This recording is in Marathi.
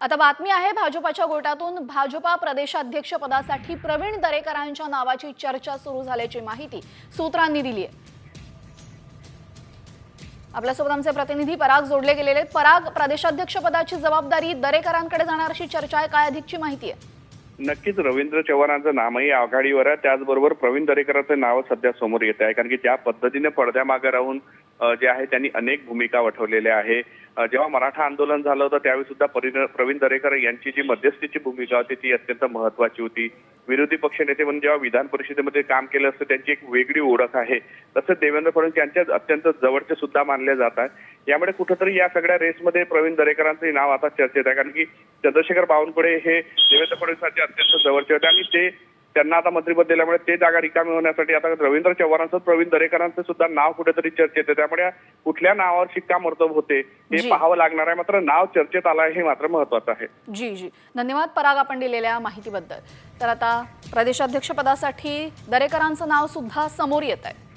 आता बातमी आहे भाजपाच्या गोटातून भाजपा प्रदेशाध्यक्ष पदासाठी प्रवीण दरेकरांच्या नावाची चर्चा सुरू झाल्याची माहिती सूत्रांनी दिली आहे। आपल्यासोबत आमचे प्रतिनिधी पराग जोडले गेलेले आहेत। पराग, प्रदेशाध्यक्ष पदाची जबाबदारी दरेकरांकडे जाणार अशी चर्चा आहे, काय अधिकची माहिती आहे? नक्कीच रवींद्र चव्हाणांचं नामही आघाडीवर आहे, त्याचबरोबर प्रवीण दरेकरांचं नाव सध्या समोर येत आहे। कारण की ज्या पद्धतीने पडद्यामागे राहून जे आहे त्यांनी अनेक भूमिका वठवलेल्या आहे। जेव्हा मराठा आंदोलन झालं होतं त्यावेळी सुद्धा प्रवीण दरेकर यांची जी मध्यस्थीची भूमिका होती ती अत्यंत महत्त्वाची होती। विरोधी पक्षनेते म्हणून जेव्हा विधान परिषदेमध्ये काम केलं असतं त्यांची एक वेगळी ओळख आहे। तसंच देवेंद्र फडणवीस यांच्या अत्यंत जवळचे सुद्धा मानले जातात। यामुळे कुठेतरी या सगळ्या रेसमध्ये प्रवीण दरेकरांचे नाव आता चर्चेत आहे, कारण की चंद्रशेखर बावनकुळे हे देवेंद्र फडणवीसांचे अत्यंत जवळचे होते आणि त्यांना आता मंत्रिपद दिल्यामुळे ते जागा रिकामी होण्यासाठी आता रवींद्र चव्हाणांचं प्रवीण दरेकरांचं सुद्धा नाव कुठेतरी चर्चेत आहे। त्यामुळे कुठल्या नावावर शिक्कामोर्तब होते हे पाहावं लागणार आहे, मात्र नाव चर्चेत आलं आहे हे मात्र महत्त्वाचं आहे। जी धन्यवाद पराग, आपण दिलेल्या माहितीबद्दल। तर आता प्रदेशाध्यक्ष पदासाठी दरेकरांचं नाव सुद्धा समोर येत आहे।